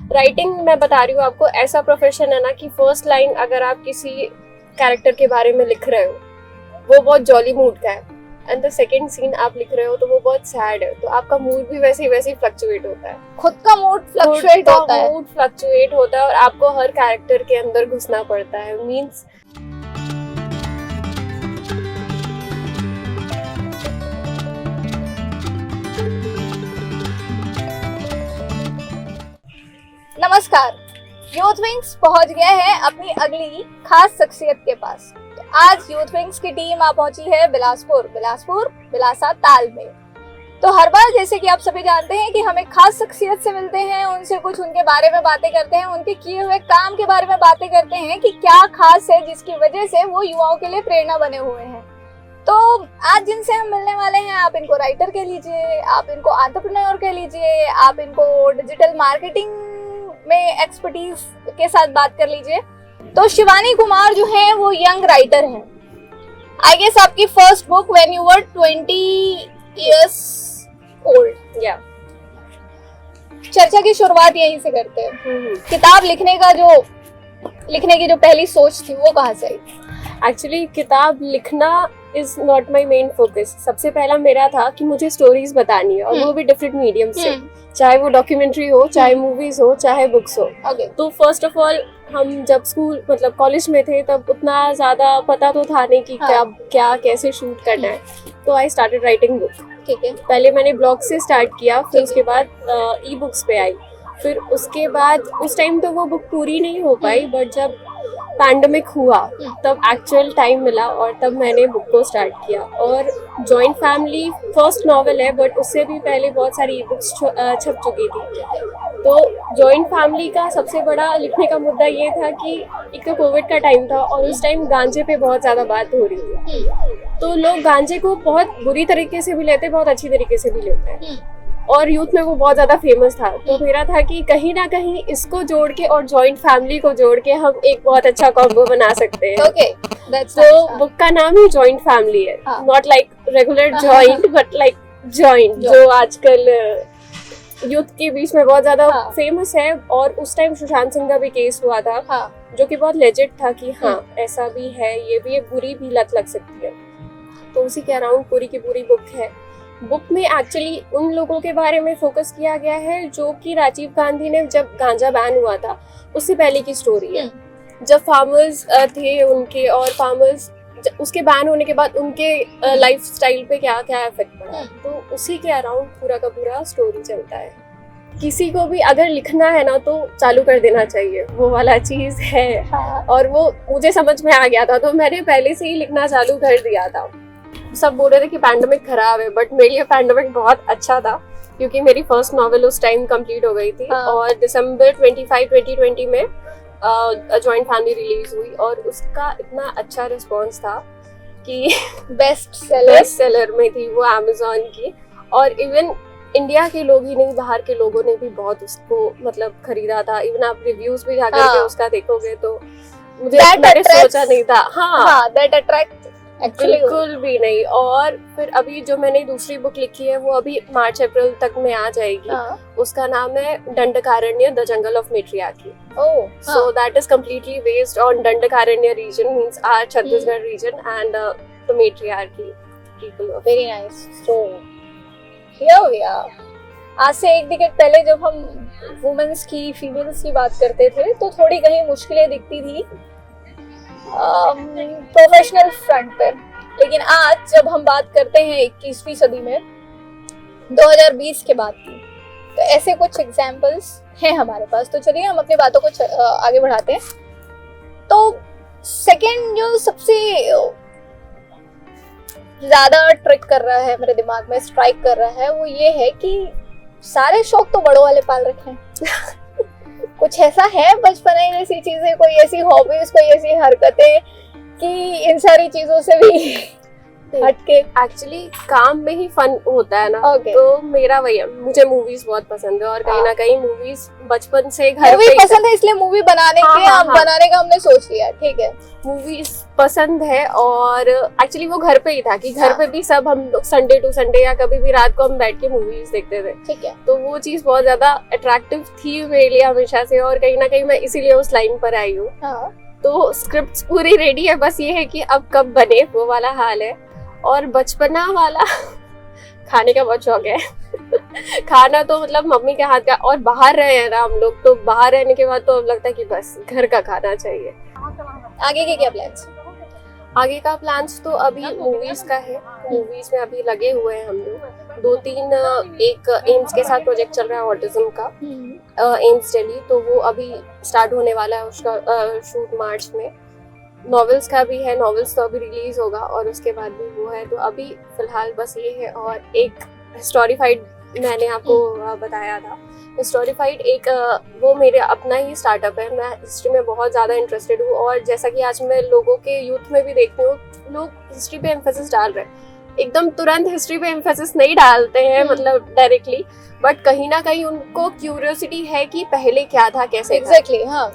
Writing मैं बता रही हूँ आपको, ऐसा प्रोफेशन है ना कि फर्स्ट लाइन अगर आप किसी कैरेक्टर के बारे में लिख रहे हो वो बहुत जॉली मूड का है, एंड द सेकंड सीन आप लिख रहे हो तो वो बहुत सैड है, तो आपका मूड भी वैसे ही फ्लक्चुएट होता है। खुद का मूड फ्लक्चुएट होता है और आपको हर कैरेक्टर के अंदर घुसना पड़ता है। मींस नमस्कार, यूथ विंग्स पहुंच गया है अपनी अगली खास शख्सियत के पास। तो आज यूथ विंग्स की टीम आ पहुंची है बिलासपुर बिलासा ताल में। तो हर बार जैसे कि आप सभी जानते हैं कि हम एक खास शख्सियत से मिलते हैं, उनसे कुछ उनके बारे में बातें करते हैं, उनके किए हुए काम के बारे में बातें करते हैं कि क्या खास है जिसकी वजह से वो युवाओं के लिए प्रेरणा बने हुए हैं। तो आज जिनसे हम मिलने वाले हैं, आप इनको राइटर कह लीजिए, आप इनको एंटरप्रेन्योर कह लीजिए, आप इनको डिजिटल मार्केटिंग में एक्सपर्टीज के साथ बात कर लीजिए। तो शिवानी कुमार जो है वो यंग राइटर हैं। आई गेस आपकी first book when you were 20 years old। या चर्चा की शुरुआत यहीं से करते हैं। किताब लिखने की जो पहली सोच थी वो कहाँ से आई? एक्चुअली किताब लिखना is not my main focus. सबसे पहला मेरा था कि मुझे स्टोरीज बतानी है, और वो भी डिफरेंट मीडियम से, चाहे वो डॉक्यूमेंट्री हो, चाहे मूवीज हो, चाहे बुक्स हो। तो फर्स्ट ऑफ ऑल हम जब स्कूल मतलब कॉलेज में थे तब उतना ज्यादा पता तो था नहीं कि क्या कैसे शूट करना है। तो आई स्टार्टेड राइटिंग बुक। ठीक है, पहले मैंने ब्लॉग से स्टार्ट किया, फिर उसके बाद ई बुक्स पे आई, फिर उसके बाद उस टाइम तो वो बुक पूरी नहीं हो पाई, बट जब पैंडेमिक हुआ तब एक्चुअल टाइम मिला और तब मैंने बुक को स्टार्ट किया। और जॉइंट फैमिली फर्स्ट नॉवेल है, बट उससे भी पहले बहुत सारी ई बुक्स छप चुकी थी। तो जॉइंट फैमिली का सबसे बड़ा लिखने का मुद्दा ये था कि एक तो कोविड का टाइम था और उस टाइम गांजे पे बहुत ज़्यादा बात हो रही थी। तो लोग गांजे को बहुत बुरी तरीके से भी लेते, बहुत अच्छी तरीके से भी लेते हैं, और यूथ में वो बहुत ज्यादा फेमस था। तो मेरा था कि कहीं ना कहीं इसको जोड़ के और जॉइंट फैमिली को जोड़ के हम एक बहुत अच्छा कॉम्बो बना सकते हैं। तो बुक का नाम ही जॉइंट फैमिली है, not like regular joint but like joint, जो आजकल यूथ के बीच में बहुत ज्यादा फेमस है। और उस टाइम सुशांत सिंह का भी केस हुआ था, जो कि बहुत लेजिट था कि हाँ ऐसा भी है, ये भी एक बुरी भी लत लग सकती है। तो उसी के अराउंड पूरी की पूरी बुक है। बुक में एक्चुअली उन लोगों के बारे में फोकस किया गया है जो कि राजीव गांधी ने जब गांजा बैन हुआ था उससे पहले की स्टोरी है। जब फार्मर्स थे उनके, और फार्मर्स उसके बैन होने के बाद उनके लाइफ स्टाइल पे क्या क्या इफेक्ट पड़ा, तो उसी के अराउंड पूरा का पूरा स्टोरी चलता है। किसी को भी अगर लिखना है ना तो चालू कर देना चाहिए, वो वाला चीज है। और वो मुझे समझ में आ गया था, तो मैंने पहले से ही लिखना चालू कर दिया था। सब बोल रहे थे कि पैंडेमिक खराब है, बट मेरे लिए पैंडेमिक बहुत अच्छा था, क्योंकि मेरी फर्स्ट नॉवेल उस टाइम कंप्लीट हो गई थी। और दिसंबर 25, 2020 में जॉइंट फैमिली रिलीज हुई, और उसका इतना अच्छा रिस्पॉन्स था कि बेस्ट सेलर में थी वो अमेज़न की। और इवन इंडिया के लोग ही नहीं, बाहर के लोगों ने भी बहुत उसको मतलब खरीदा था। इवन आप रिव्यूज भी जाकर के उसका देखोगे तो मुझे सोचा नहीं था। दैट अट्रैक्ट बिल्कुल भी नहीं। और फिर अभी जो मैंने दूसरी बुक लिखी है वो अभी मार्च अप्रैल तक में आ जाएगी। उसका नाम है Dandakaranya, the jungle of matriarchy. So that is completely based on Dandakaranya region, means our Chhattisgarh region, and the matriarchy people. Very nice. So here we are. आज से एक डिकेड पहले जब हम वुमेन्स की, फीमेल्स की बात करते थे तो थोड़ी कहीं मुश्किलें दिखती थी प्रोफेशनल फ्रंट पर, लेकिन आज जब हम बात करते हैं 21वीं सदी में 2020 के बाद की, तो ऐसे कुछ एग्जाम्पल्स हैं हमारे पास। तो चलिए हम अपनी बातों को आगे बढ़ाते हैं। तो सेकंड जो सबसे ज्यादा ट्रिक कर रहा है मेरे दिमाग में, स्ट्राइक कर रहा है, वो ये है कि सारे शौक तो बड़ों वाले पाल रखे हैं। कुछ ऐसा है बचपना जैसी चीजें, कोई ऐसी हॉबीज, कोई ऐसी हरकतें कि इन सारी चीजों से भी हटके। एक्चुअली काम में ही फन होता है ना। Okay. तो मेरा वही है, मुझे मूवीज बहुत पसंद है और कहीं ना कहीं मूवीज बचपन से घर मूवी पे पसंद है इसलिए मूवी बनाने के अब बनाने का हमने सोच लिया। ठीक है, मूवीज पसंद है और एक्चुअली वो घर पे ही था कि घर पे भी सब हम लोग संडे टू संडे या कभी भी रात को हम बैठ के मूवीज देखते थे। ठीक है। तो वो चीज बहुत ज्यादा अट्रैक्टिव थी मेरे लिए हमेशा से और कहीं ना कहीं मैं इसीलिए उस लाइन पर आई हूँ। हाँ। तो स्क्रिप्ट्स पूरी रेडी है, बस ये है कि अब कब बने वो वाला हाल है। और बचपना वाला खाने का बहुत शौक है खाना तो मतलब मम्मी के हाथ का, और बाहर रहे हैं ना हम लोग, तो बाहर रहने के बाद तो अब लगता है कि बस घर का खाना चाहिए। आगे के क्या प्लान्स? आगे का प्लान्स तो अभी मूवीज का है, मूवीज में अभी लगे हुए हैं हम लोग 2-3। एक एम्स के साथ प्रोजेक्ट चल रहा है ऑटिज्म का, एम्स दिल्ली, तो वो अभी स्टार्ट होने वाला है उसका शूट मार्च में। नॉवेल्स का भी है, नॉवेल्स तो अभी रिलीज होगा और उसके बाद भी वो है। तो अभी फिलहाल बस ये है। और एक हिस्टोरीफाइड मैंने आपको बताया था, हिस्टोरीफाइड एक वो मेरे अपना ही स्टार्टअप है। मैं हिस्ट्री में बहुत ज़्यादा इंटरेस्टेड हूँ और जैसा कि आज मैं लोगों के यूथ में भी देखती हूँ, लोग हिस्ट्री पे एम्फेसिस डाल रहे हैं। एकदम तुरंत हिस्ट्री पे एम्फेसिस नहीं डालते हैं मतलब डायरेक्टली, बट कहीं ना कहीं उनको क्यूरियोसिटी है कि पहले क्या था, कैसे एग्जैक्टली। हाँ,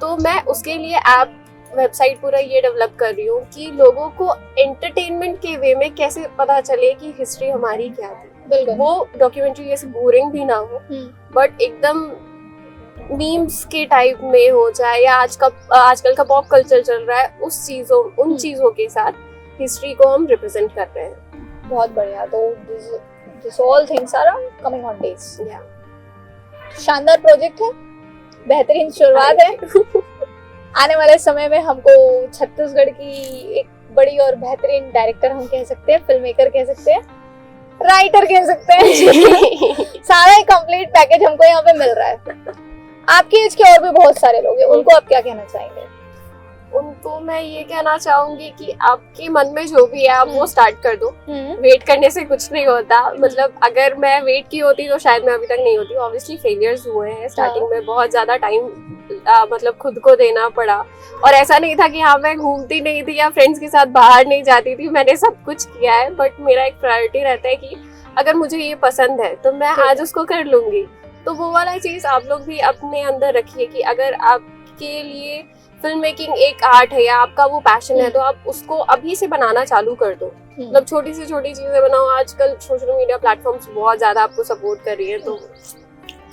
तो मैं उसके लिए ऐप वेबसाइट पूरा ये डेवलप कर रही हूँ कि लोगों को एंटरटेनमेंट के वे में कैसे पता चले कि हिस्ट्री हमारी क्या थी। बिल्कुल। वो डॉक्यूमेंट्री ऐसे बोरिंग भी ना हो बट एकदम मीम्स के टाइप में हो जाए, या आजकल का पॉप कल्चर चल रहा है उन चीजों के साथ हिस्ट्री को हम रिप्रेजेंट कर रहे हैं। बहुत बढ़िया। तो this all things are coming on days. शानदार प्रोजेक्ट है, बेहतरीन शुरुआत है। आने वाले समय में हमको छत्तीसगढ़ की एक बड़ी और बेहतरीन डायरेक्टर हम कह सकते हैं, फिल्म मेकर कह सकते हैं, राइटर कह सकते हैं सारा एक कंप्लीट पैकेज हमको यहाँ पे मिल रहा है। आपकी एज के और भी बहुत सारे लोग हैं, उनको आप क्या कहना चाहेंगे? उनको मैं ये कहना चाहूंगी कि आपके मन में जो भी है आप वो स्टार्ट कर दो। वेट करने से कुछ नहीं होता। मतलब अगर मैं वेट की होती तो शायद मैं अभी तक नहीं होती। ऑब्वियसली फेलियर्स हुए हैं स्टार्टिंग में, बहुत ज्यादा टाइम मतलब खुद को देना पड़ा और ऐसा नहीं था कि हाँ मैं घूमती नहीं थी या फ्रेंड्स के साथ बाहर नहीं जाती थी, मैंने सब कुछ किया है। बट मेरा एक प्रायोरिटी रहता है कि अगर मुझे ये पसंद है तो मैं आज उसको कर लूंगी। तो वो वाला चीज आप लोग भी अपने अंदर रखिए कि अगर आपके लिए फिल्म मेकिंग एक आर्ट है या आपका वो पैशन है तो आप उसको अभी से बनाना चालू कर दो। मतलब छोटी से छोटी चीजें बनाओ। आजकल सोशल मीडिया प्लेटफॉर्म्स बहुत ज्यादा आपको सपोर्ट कर रही है। तो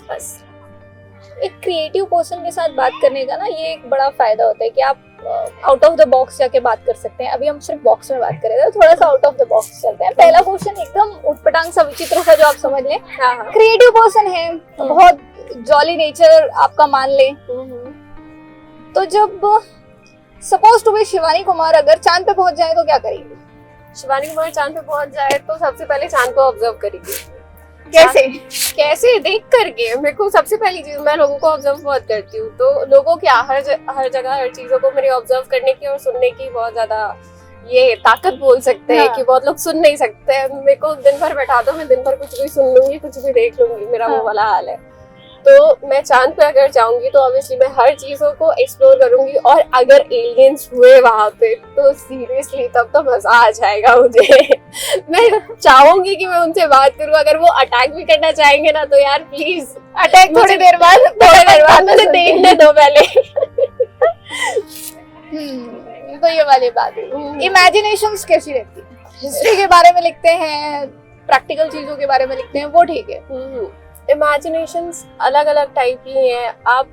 बस एक क्रिएटिव पर्सन के साथ बात करने का ना ये एक बड़ा फायदा होता है कि आप आउट ऑफ द बॉक्स जाके बात कर सकते हैं। अभी हम सिर्फ बॉक्स में बात कर रहे थे, थोड़ा सा आउट ऑफ द बॉक्स चलते हैं। पहला क्वेश्चन एकदम उटपटांग सा विचित्र सा जो आप समझ लें। क्रिएटिव पर्सन है, बहुत जॉली नेचर आपका मान ले, तो जब suppose to be Shivani Kumar अगर चांद पे पहुंच जाए तो क्या करेगी? शिवानी कुमार चांद पे पहुंच जाए तो सबसे पहले चांद को ऑब्जर्व करेगी। कैसे? देख करके। मेरे को सबसे पहली चीज, मैं लोगों को ऑब्जर्व बहुत करती हूँ, तो लोगों की हर जगह हर चीजों को मेरे ऑब्जर्व करने की और सुनने की बहुत ज्यादा ये ताकत बोल सकते हैं कि बहुत लोग सुन नहीं सकते हैं। मेरे को दिन भर बैठा दो, मैं दिन भर कुछ भी सुन लूंगी, कुछ भी देख लूंगी, मेरा वो वाला हाल है। तो मैं चांद पे अगर जाऊंगी तो ऑब्वियसली मैं हर चीजों को एक्सप्लोर करूंगी और अगर एलियंस हुए वहां पे तो सीरियसली तब तो मजा आ जाएगा मुझे। मैं चाहूंगी कि मैं उनसे बात करूं। अगर वो अटैक भी करना चाहेंगे ना तो यार प्लीज अटैक थोड़ी देर बाद मुझे देखने दो पहले। तो ये वाली बात है। इमेजिनेशंस कैसी रहती है? हिस्ट्री के बारे में लिखते हैं, प्रैक्टिकल चीजों के बारे में लिखते हैं, वो ठीक है। इमेजिनेशंस अलग अलग टाइप की हैं। आप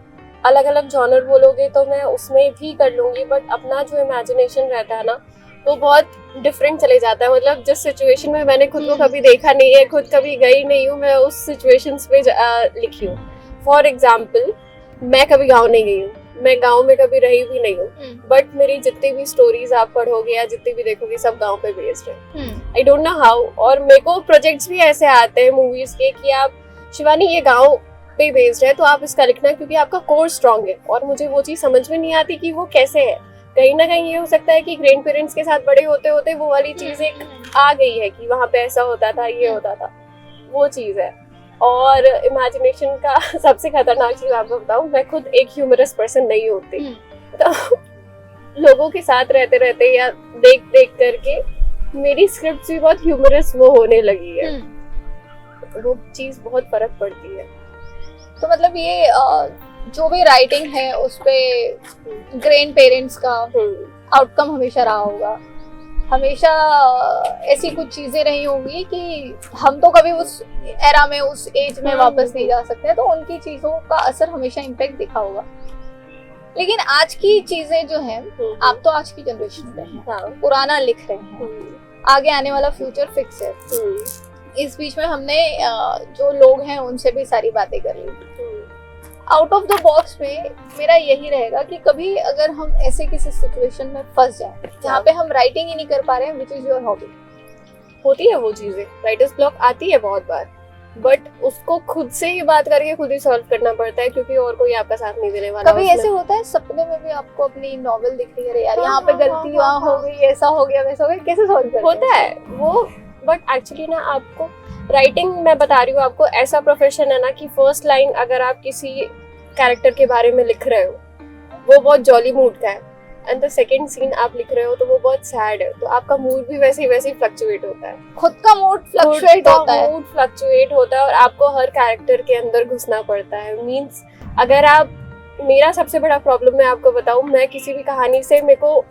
अलग अलग जॉनर बोलोगे तो मैं उसमें भी कर लूंगी, बट अपना जो इमेजिनेशन रहता है ना वो बहुत डिफरेंट चले जाता है। मतलब जिस सिचुएशन में मैंने खुद को कभी देखा नहीं है, खुद कभी गई नहीं हूँ, मैं उस सिचुएशंस पे लिखी हूँ। फॉर एग्जाम्पल, मैं कभी गाँव नहीं गई हूँ, मैं गाँव में कभी रही भी नहीं हूँ, बट मेरी जितनी भी स्टोरीज आप पढ़ोगे या जितनी भी देखोगे सब गाँव पे बेस्ड है। I don't know how. और मेरे को प्रोजेक्ट्स भी ऐसे आते हैं मूवीज के कि आप शिवानी ये गाँव पे बेस्ड है तो आप इसका लिखना क्योंकि आपका कोर स्ट्रांग है। और मुझे वो चीज समझ में नहीं आती कि वो कैसे है। कहीं ना कहीं ये हो सकता है कि ग्रैंड पेरेंट्स के साथ बड़े होते होते वो वाली चीज एक आ गई है कि वहाँ पे ऐसा होता था, ये होता था, वो चीज है। और इमेजिनेशन का सबसे खतरनाक चीज आपको बताऊं, मैं खुद एक ह्यूमरस पर्सन नहीं होती। तो लोगों के साथ रहते रहते या देख करके मेरी स्क्रिप्ट भी बहुत ह्यूमरस वो होने लगी है, वो चीज बहुत फर्क पड़ती है। तो मतलब ये जो भी राइटिंग है उस पे ग्रैंड पेरेंट्स का आउटकम हमेशा रहा होगा, हमेशा ऐसी कुछ चीजें रही होंगी कि हम तो कभी उस एरा में उस एज में वापस नहीं जा सकते, तो उनकी चीजों का असर हमेशा इम्पैक्ट दिखा होगा। लेकिन आज की चीजें जो हैं, आप तो आज की जनरेशन में हैं, हाँ। पुराना लिख रहे हैं, आगे आने वाला फ्यूचर फिक्स है। इस बीच में हमने जो लोग हैं उनसे भी सारी बातें कर ली। आउट ऑफ द बॉक्स में मेरा यही रहेगा कि कभी अगर हम ऐसे किसी सिचुएशन में फंस जाए जहाँ पे हम राइटिंग ही नहीं कर पा रहे हैं, विच इज योर हॉबी, होती है वो चीजें, राइटर्स ब्लॉक आती है बहुत बार, बट उसको खुद से ही बात करके खुद ही सॉल्व करना पड़ता है, क्योंकि और कोई आपका साथ नहीं देने वाला। कभी ऐसे होता है सपने में भी आपको अपनी नॉवेल दिख रही है, यार यहाँ पे गलती वहाँ हो गई, ऐसा हो गया वैसा हो गया, कैसे सॉल्व करते हैं? होता है वो, बट एक्चुअली ना आपको राइटिंग, मैं बता रही हूँ आपको, ऐसा प्रोफेशन है ना कि फर्स्ट लाइन अगर आप किसी कैरेक्टर के बारे में लिख रहे हो वो बहुत जॉली मूड का है, एंड द सेकंड सीन आप लिख रहे हो तो वो बहुत सैड है, तो आपका मूड भी वैसे ही फ्लक्चुएट होता है, खुद का मूड फ्लक्चुएट होता है, मूड फ्लक्चुएट होता है और आपको हर कैरेक्टर के अंदर घुसना पड़ता है। मींस अगर आप, मेरा सबसे बड़ा प्रॉब्लम मैं आपको बताऊं, मैं किसी भी कहानी से मेरे को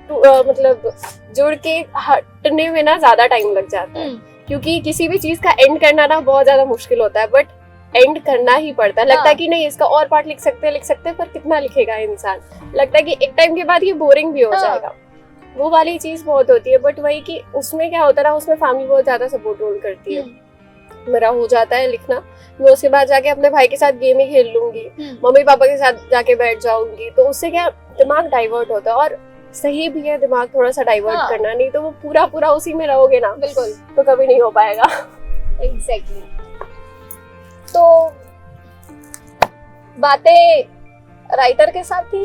मतलब जुड़ के हटने में ना ज्यादा टाइम लग जाता है, क्योंकि किसी भी चीज का एंड करना ना बहुत ज्यादा मुश्किल होता है, बट एंड करना ही पड़ता है। लगता है कि नहीं इसका और पार्ट लिख सकते हैं, पर कितना लिखेगा इंसान, लगता है कि एक टाइम के बाद ये बोरिंग भी हो जाएगा, वो वाली चीज बहुत होती है। बट वही कि उसमें क्या होता है ना, उसमें फैमिली बहुत ज्यादा सपोर्ट रोल करती है। मेरा हो जाता है लिखना, मैं उसके बाद जाके अपने भाई के साथ गेम ही खेल लूंगी, मम्मी पापा के साथ जाके बैठ जाऊंगी, तो उससे क्या दिमाग डाइवर्ट होता है, और सही भी है दिमाग थोड़ा सा डाइवर्ट करना, नहीं तो वो पूरा उसी में रहोगे ना, बिल्कुल, तो कभी नहीं हो पाएगा। एग्जैक्टली। तो बातें राइटर के साथ थी,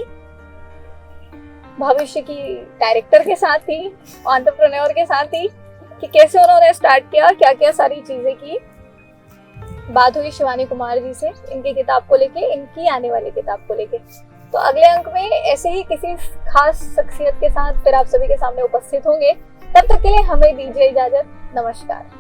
भविष्य की डायरेक्टर के साथ थी, एंटरप्रेन्योर के साथ थी, कि कैसे उन्होंने स्टार्ट किया, क्या क्या सारी चीजें की। बात हुई शिवानी कुमार जी से, इनकी किताब को लेके, इनकी आने वाली किताब को लेके। तो अगले अंक में ऐसे ही किसी खास शख्सियत के साथ फिर आप सभी के सामने उपस्थित होंगे। तब तक के लिए हमें दीजिए इजाजत। नमस्कार।